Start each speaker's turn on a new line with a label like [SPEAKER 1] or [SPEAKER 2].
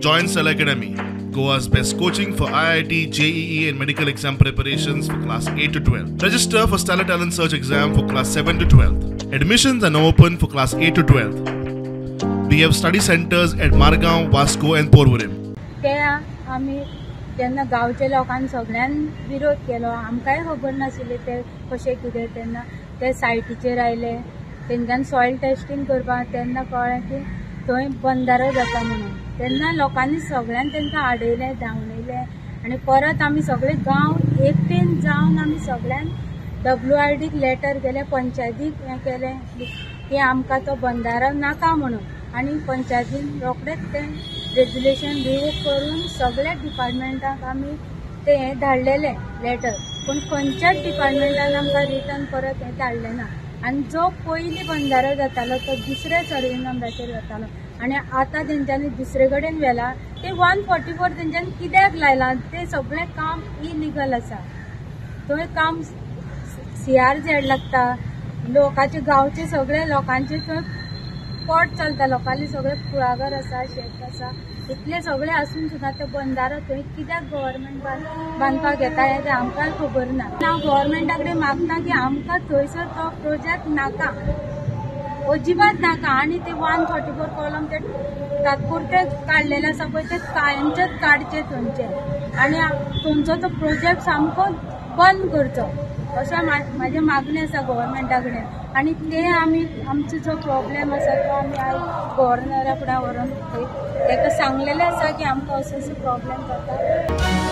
[SPEAKER 1] Join Cell Academy, Goa's best coaching for IIT, JEE and medical exam preparations for class 8 to 12. Register for Stellar Talent Search exam for class 7 to 12. Admissions are now open for class 8 to 12. We have study centers at Margaon, Vasco and Porvorim.
[SPEAKER 2] तेन्ना गांवच्या लोकांनी सगळ्यान विरोध केलो. आमकांय खबर नाशिल्लें ते कशें कितें. तेन्ना ते सायटीचेर आयले, तेंच्यान सॉयल टेस्टिंग करपाक तेन्ना कळ्ळें की थंय बंधारो जाता म्हणून. तेन्ना लोकांनी सगळ्यान तांकां आडयलें, धांवणयलें आनी परत आमी सगळे गांव एकटेन जावन आमी सगळ्यान WRDक लेटर केलें, पंचायतीक हें केलें की आमकां तो बंधारो नाका म्हणून. आनी पंचायतीन रोखडेंच तें रेग्युलेशन रिमूव करून सगळ्या डिपार्टमेंटाक आमी ते हें धाडलेलें लेटर, पूण खंयच्याच डिपार्टमेंटान आमकां रिटर्न परत हें धाडलें ना. आनी जो पयलीं बंधारो जातालो तो दुसऱ्या सर्वे नंबराचेर जातालो आनी आतां तेंच्यांनी दुसरे कडेन व्हेला. ते 144 तेंच्यांनी कित्याक लायलां? ते सगळें काम इलिगल आसा. थंय काम CRZ लागता, लोकांचे गांवचे सगळे लोकांचे थंय पोट चलता, लोकांनी सगळे कुळागर आसा, शेत आसा, इतले सगळे आसून सुद्दां ते बंधारो थंय कित्याक गव्हर्मेंट बांदपाक येता हें आमकां खबर ना. हांव गव्हर्मेंटा कडेन मागता की आमकां थंयसर तो प्रोजेक्ट नाका, अजिबात नाका. आनी ते 144 कॉलम ते तात्पुरते काडलेले आसा पळय ते कायमचेच काडचे थंयचे आनी थंयचो तो प्रोजेक्ट सामको बंद करचो अशें म्हाजें मागणें आसा गव्हर्मेंटा कडेन. आनी ते आमी आमचो जो प्रॉब्लेम आसा तो आमी आयज गव्हर्नरा फुड्यान व्हरून ताका सांगलेलें आसा की आमकां असो प्रॉब्लेम जाता.